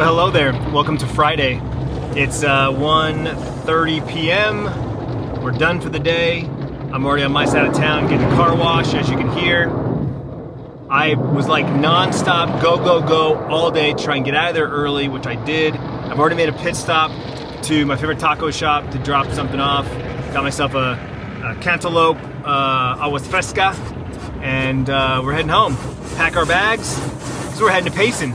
Well, hello there. Welcome to Friday. It's 1:30 p.m. We're done for the day. I'm already on my side of town getting a car wash, as you can hear. I was like non-stop, go, go, go all day, try and get out of there early, which I did. I've already made a pit stop to my favorite taco shop to drop something off. Got myself a cantaloupe aguas fresca, and we're heading home. Pack our bags, so we're heading to Payson.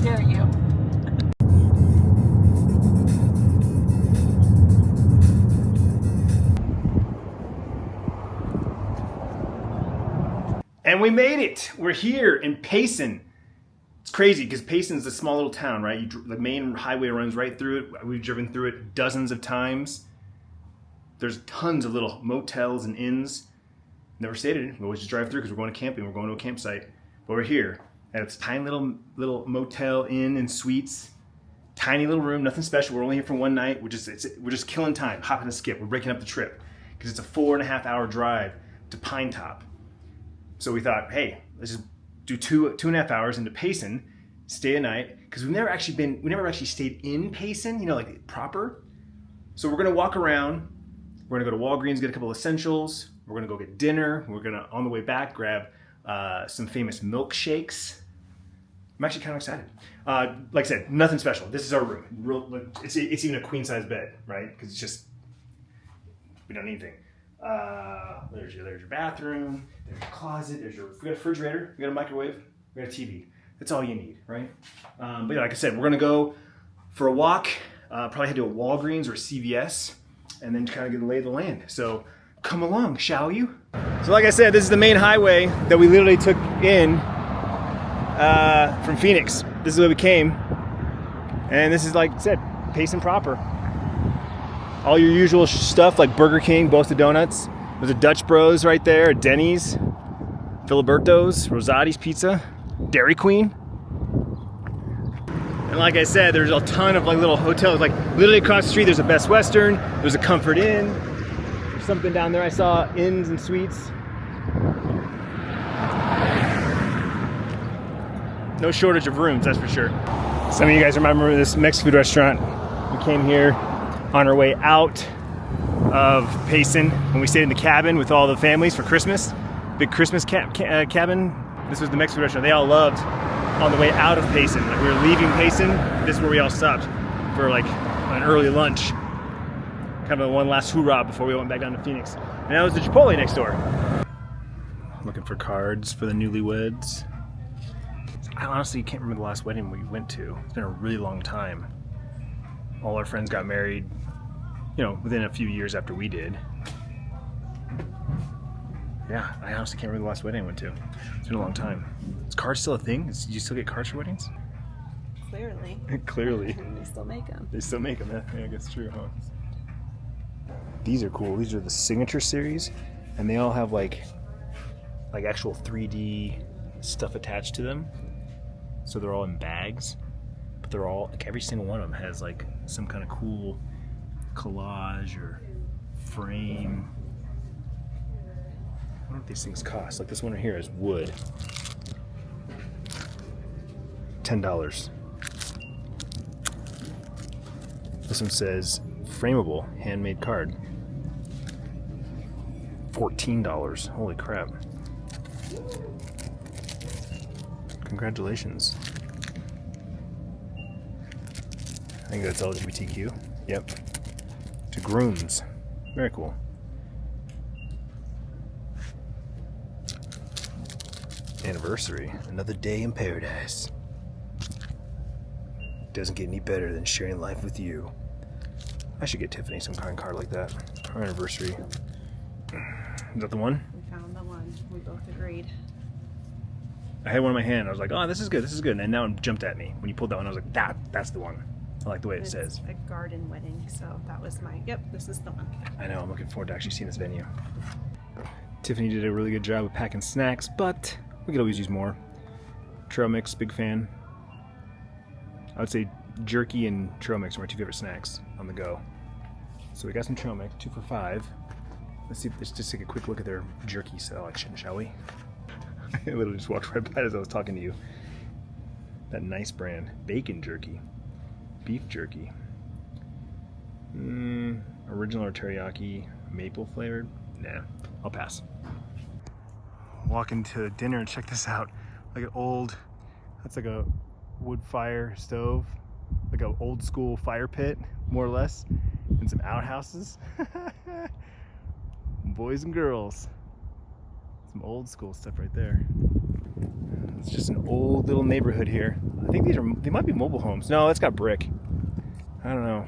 Dare you. And we made it. We're here in Payson. It's crazy because Payson's a small little town, right? The main highway runs right through it. We've driven through it dozens of times. There's tons of little motels and inns. Never stayed in it. We always just drive through because we're going to camping. We're going to a campsite. But we're here. And it's a tiny little motel inn and suites. Tiny little room, nothing special. We're only here for one night. We're just killing time, hopping and skip. We're breaking up the trip because it's a 4.5-hour drive to Pine Top. So we thought, hey, let's just do two and a half hours into Payson, stay a night, because we never actually stayed in Payson, you know, like proper. So we're gonna walk around. We're gonna go to Walgreens, get a couple essentials. We're gonna go get dinner. We're gonna, on the way back, grab some famous milkshakes. I'm actually kind of excited. Like I said, nothing special. This is our room. It's even a queen size bed, right? Because it's just, we don't need anything. There's your bathroom. There's your closet. We got a refrigerator. We got a microwave. We got a TV. That's all you need, right? But yeah, like I said, we're gonna go for a walk. Probably head to a Walgreens or a CVS, and then kind of get the lay of the land. So come along, shall you? So like I said, this is the main highway that we literally took in from Phoenix. This is where we came, and this is, like I said, Payson proper. All your usual stuff like Burger King, Bosta Donuts. There's a Dutch Bros right there, a Denny's, Filiberto's, Rosati's Pizza, Dairy Queen. And like I said, there's a ton of like little hotels. Like literally across the street, there's a Best Western, there's a Comfort Inn. There's something down there I saw, inns and suites. No shortage of rooms, that's for sure. Some of you guys remember this Mexican food restaurant. We came here on our way out of Payson when we stayed in the cabin with all the families for Christmas. Big Christmas cabin. This was the Mexican restaurant they all loved on the way out of Payson. Like we were leaving Payson, this is where we all stopped for like an early lunch. Kind of one last hoorah before we went back down to Phoenix. And that was the Chipotle next door. Looking for cards for the newlyweds. I honestly can't remember the last wedding we went to. It's been a really long time. All our friends got married, you know, within a few years after we did. Yeah, I honestly can't remember the last wedding I went to. It's been a long time. Is cards still a thing? Do you still get cards for weddings? Clearly. Clearly. They still make them. They still make them, yeah, I guess it's true, huh? These are cool. These are the signature series, and they all have like actual 3D stuff attached to them. So they're all in bags, but they're all, like every single one of them has like some kind of cool collage or frame. I wonder what these things cost. Like this one right here is wood. $10. This one says frameable handmade card. $14. Holy crap. Congratulations. I think that's LGBTQ. Yep. To grooms. Very cool. Anniversary. Another day in paradise. Doesn't get any better than sharing life with you. I should get Tiffany some kind of card like that. Her anniversary. Is that the one? We found the one. We both agreed. I had one in my hand. I was like, oh, this is good. This is good. And that one jumped at me. When you pulled that one, I was like, that's the one. I like the way it says. A garden wedding, so that was this is the one. I know, I'm looking forward to actually seeing this venue. Tiffany did a really good job of packing snacks, but We could always use more. Trail mix, big fan. I would say jerky and trail mix are my 2 favorite snacks on the go. So we got some trail mix, 2 for $5. Let's just take a quick look at their jerky selection, shall we? I literally just walked right by it as I was talking to you. That nice brand, bacon jerky, beef jerky. Original or teriyaki, maple flavored? Nah, I'll pass. Walk into dinner and check this out. Like an old, that's like a wood fire stove, like an old school fire pit, more or less, and some outhouses. Boys and girls. Some old school stuff right there. It's just an old little neighborhood here. I think they might be mobile homes. No, it's got brick. I don't know.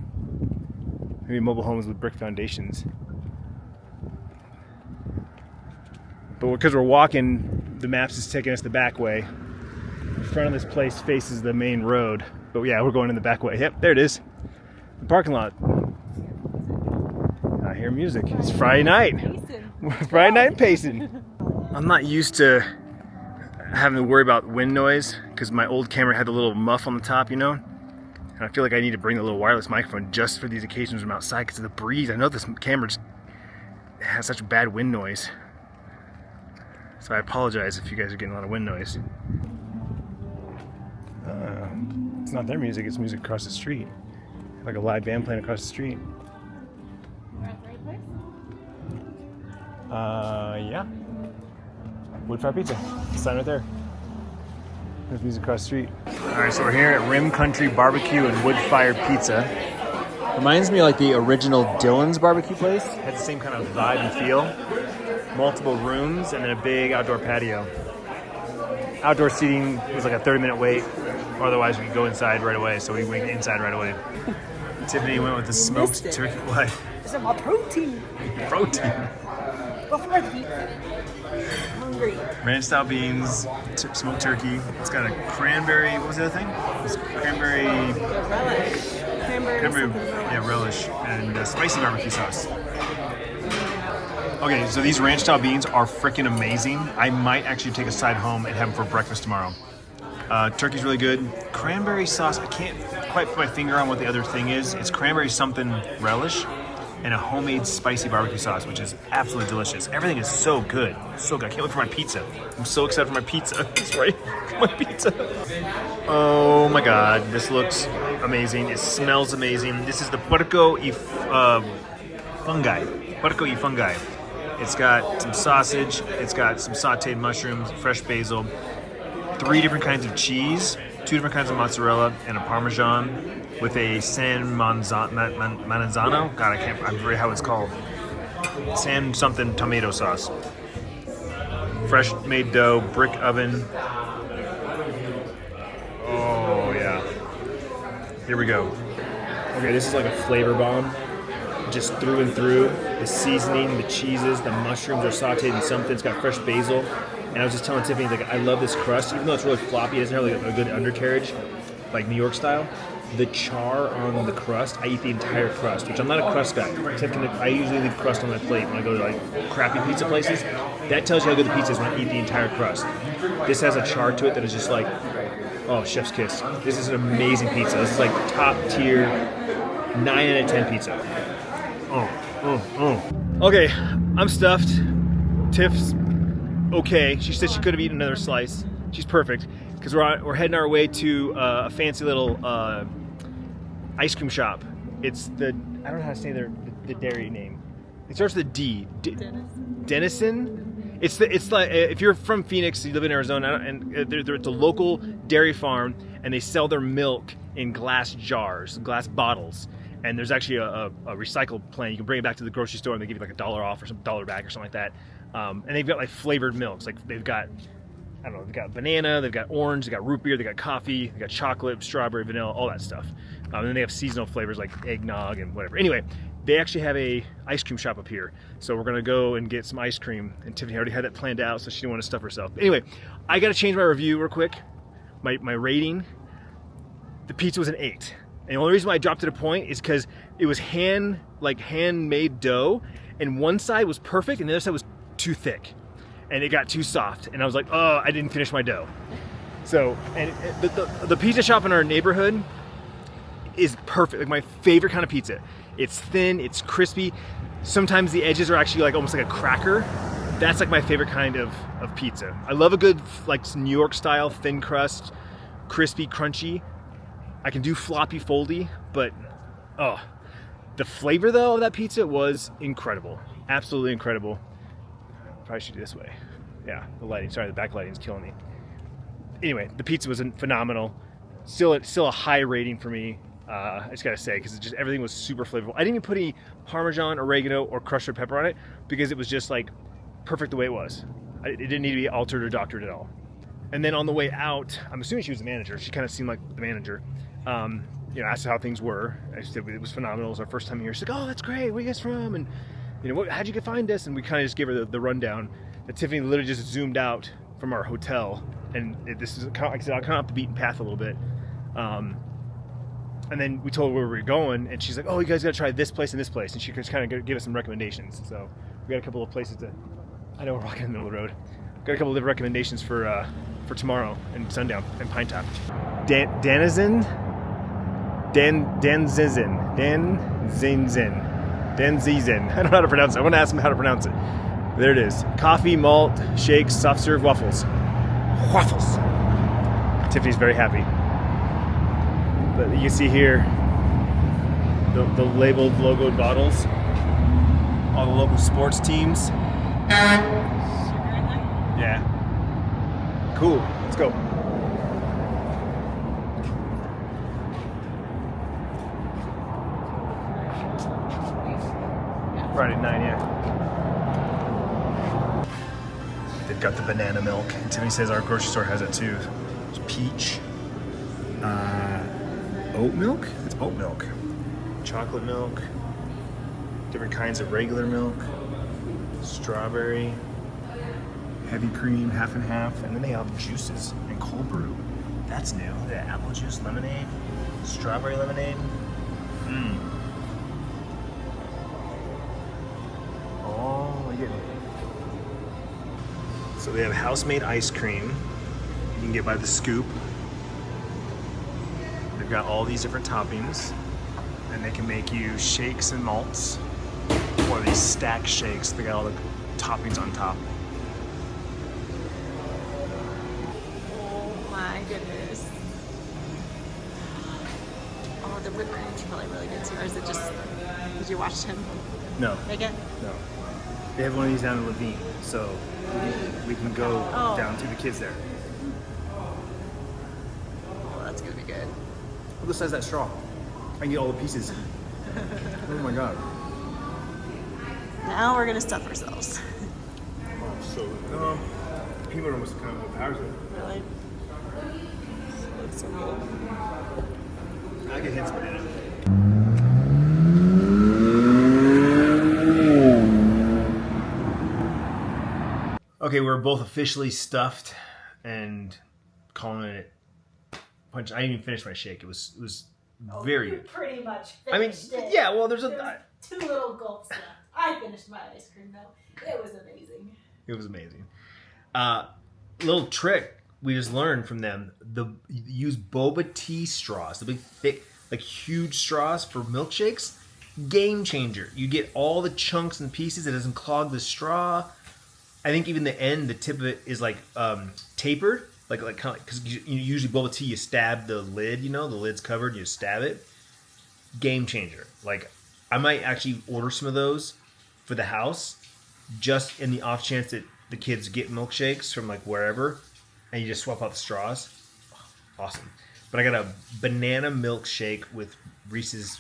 Maybe mobile homes with brick foundations. But because we're walking, the maps is taking us the back way. The front of this place faces the main road. But yeah, we're going in the back way. Yep, there it is. The parking lot. I hear music. It's Friday night. Friday night in Payson. I'm not used to having to worry about wind noise because my old camera had the little muff on the top, you know? And I feel like I need to bring a little wireless microphone just for these occasions when I'm outside because of the breeze. I know this camera just has such bad wind noise. So I apologize if you guys are getting a lot of wind noise. It's not their music, it's music across the street. Like a live band playing across the street. We're at the right place? Yeah. Wood Fire Pizza. Sign right there. There's music across the street. Alright, so we're here at Rim Country Barbecue and Wood Fire Pizza. Reminds me of like the original Dylan's barbecue place. Has the same kind of vibe and feel. Multiple rooms and then a big outdoor patio. Outdoor seating was like a 30-minute wait. Otherwise, we could go inside right away. So we went inside right away. Tiffany went with the smoked turkey. What? It's about protein. Protein. Before the pizza. Hungry. Ranch style beans, smoked turkey. It's got a cranberry. What was the other thing? It's cranberry. Relish. Cranberry. Yeah, relish and spicy barbecue sauce. Okay, so these ranch style beans are freaking amazing. I might actually take a side home and have them for breakfast tomorrow. Turkey's really good. Cranberry sauce, I can't quite put my finger on what the other thing is. It's cranberry something relish and a homemade spicy barbecue sauce, which is absolutely delicious. Everything is so good. So good. I can't wait for my pizza. I'm so excited for my pizza. That's right, my pizza. Oh my God, this looks amazing. It smells amazing. This is the puerco y fungi. Puerco y fungi. It's got some sausage, it's got some sauteed mushrooms, fresh basil, 3 different kinds of cheese, 2 different kinds of mozzarella, and a Parmesan with a San Manzano. God, I forget how it's called. San something tomato sauce. Fresh made dough, brick oven. Oh yeah. Here we go. Okay, this is like a flavor bomb. Just through and through. The seasoning, the cheeses, the mushrooms are sauteed in something. It's got fresh basil. And I was just telling Tiffany, like, I love this crust. Even though it's really floppy, it doesn't have like a good undercarriage, like New York style. The char on the crust, I eat the entire crust, which I'm not a crust guy. I usually leave crust on my plate when I go to like crappy pizza places. That tells you how good the pizza is when I eat the entire crust. This has a char to it that is just like, oh, chef's kiss. This is an amazing pizza. This is like top tier, 9 out of 10 pizza. Okay, I'm stuffed. Tiff's okay. She said she could have eaten another slice. She's perfect because we're heading our way to a fancy little ice cream shop. It's I don't know how to say the dairy name. It starts with a D. Denison. It's like if you're from Phoenix, you live in Arizona, and it's a local dairy farm, and they sell their milk in glass jars, glass bottles. And there's actually a recycle plan. You can bring it back to the grocery store and they give you like $1 off or some $1 back or something like that. And they've got like flavored milks. Like they've got, I don't know, they've got banana, they've got orange, they've got root beer, they've got coffee, they've got chocolate, strawberry, vanilla, all that stuff. And then they have seasonal flavors like eggnog and whatever. Anyway, they actually have a ice cream shop up here. So we're gonna go and get some ice cream. And Tiffany already had that planned out, so she didn't want to stuff herself. But anyway, I gotta change my review real quick. My rating, the pizza was an 8. And the only reason why I dropped it a point is because it was handmade dough, and one side was perfect and the other side was too thick. and it got too soft, and I was like, oh, I didn't finish my dough. So, and the pizza shop in our neighborhood is perfect, like my favorite kind of pizza. It's thin, it's crispy. Sometimes the edges are actually like almost like a cracker. That's like my favorite kind of pizza. I love a good like New York style thin crust, crispy, crunchy. I can do floppy, foldy, but oh, the flavor though of that pizza was incredible, absolutely incredible. Probably should do this way. Yeah, the lighting. Sorry, the back lighting's killing me. Anyway, the pizza was phenomenal. Still a high rating for me. I just gotta say, because everything was super flavorful. I didn't even put any Parmesan, oregano, or crushed red pepper on it because it was just like perfect the way it was. It didn't need to be altered or doctored at all. And then on the way out, I'm assuming she was the manager. She kind of seemed like the manager. You know, asked how things were. I said it was phenomenal. It was our first time here. She's like, "Oh, that's great. Where are you guys from? And you know, how'd you find us?" And we kind of just gave her the rundown. That Tiffany literally just zoomed out from our hotel, and this is like I said, I'll kind of off the beaten path a little bit. And then we told her where we were going, and she's like, "Oh, you guys got to try this place and this place," and she just kind of gave us some recommendations. So we got a couple of places to. I know we're walking in the middle of the road. Got a couple of recommendations for tomorrow and sundown and Pine Top. Danzinzen. I don't know how to pronounce it. I want to ask him how to pronounce it. There it is. Coffee, malt, shakes, soft serve, waffles. Waffles. Tiffany's very happy. But you can see here the labeled logoed bottles. All the local sports teams. Yeah. Cool. Let's go. Friday night, yeah. They've got the banana milk. And Tiffany says our grocery store has it too. There's peach. Oat milk? It's oat milk. Chocolate milk. Different kinds of regular milk. Strawberry. Heavy cream, half and half. And then they have juices and cold brew. That's new. They have apple juice, lemonade, strawberry lemonade. So they have house-made ice cream. You can get by the scoop. They've got all these different toppings, and they can make you shakes and malts, or these stack shakes. They got all the toppings on top. Oh my goodness. Oh, the whipped cream's probably really good too. Or is it just, did you watch him No. make it? No. They have one of these down in Levine, so we can go down to the kids there. Oh, that's gonna be good. What size is that straw? I can get all the pieces. Oh my god. Now we're gonna stuff ourselves. Oh, so peanut butter almost kind of overpowers it. Really? That's so good. I can hit some banana. Okay, we're both officially stuffed and calling it punch. I didn't even finish my shake. It was very You good. pretty much I mean, finished it. yeah. Well, there's There was 2 little gulps left. I finished my ice cream though. It was amazing. It was amazing. Little trick we just learned from them: use boba tea straws, the big, thick, like huge straws for milkshakes. Game changer. You get all the chunks and pieces. It doesn't clog the straw. I think even the end, the tip of it is like tapered, like kind of because you usually boba tea you stab the lid, you know, the lid's covered, and you stab it. Game changer. Like I might actually order some of those for the house, just in the off chance that the kids get milkshakes from like wherever, and you just swap out the straws. Awesome. But I got a banana milkshake with Reese's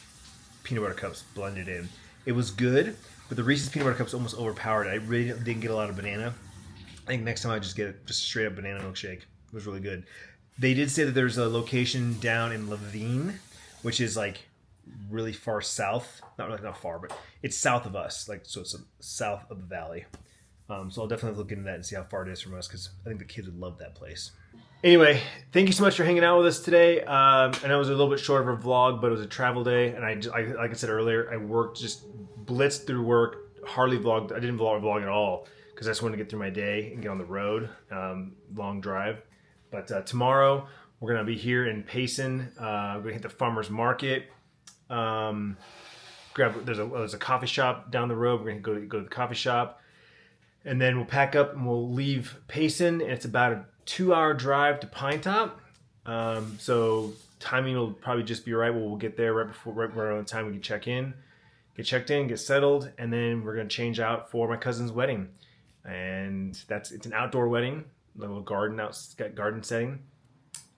peanut butter cups blended in. It was good. But the Reese's peanut butter cups almost overpowered. I really didn't get a lot of banana. I think next time I just get just straight up banana milkshake. It was really good. They did say that there's a location down in Levine, which is like really far south. Not far, but it's south of us. Like so, it's south of the valley. So I'll definitely look into that and see how far it is from us because I think the kids would love that place. Anyway, thank you so much for hanging out with us today. I know it was a little bit short of a vlog, but it was a travel day, and I like I said earlier, I worked just blitzed through work hardly vlogged. I didn't vlog at all because I just wanted to get through my day and get on the road. Long drive. But tomorrow we're gonna be here in Payson. We're gonna hit the farmers market. There's a coffee shop down the road. We're gonna go to the coffee shop, and then we'll pack up and we'll leave Payson. And it's about a 2-hour drive to Pine Top. So timing will probably just be right. We'll get there right around the time we can checked in, get settled, and then we're gonna change out for my cousin's wedding. And it's an outdoor wedding, a little garden setting.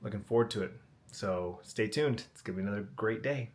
Looking forward to it. So stay tuned. It's gonna be another great day.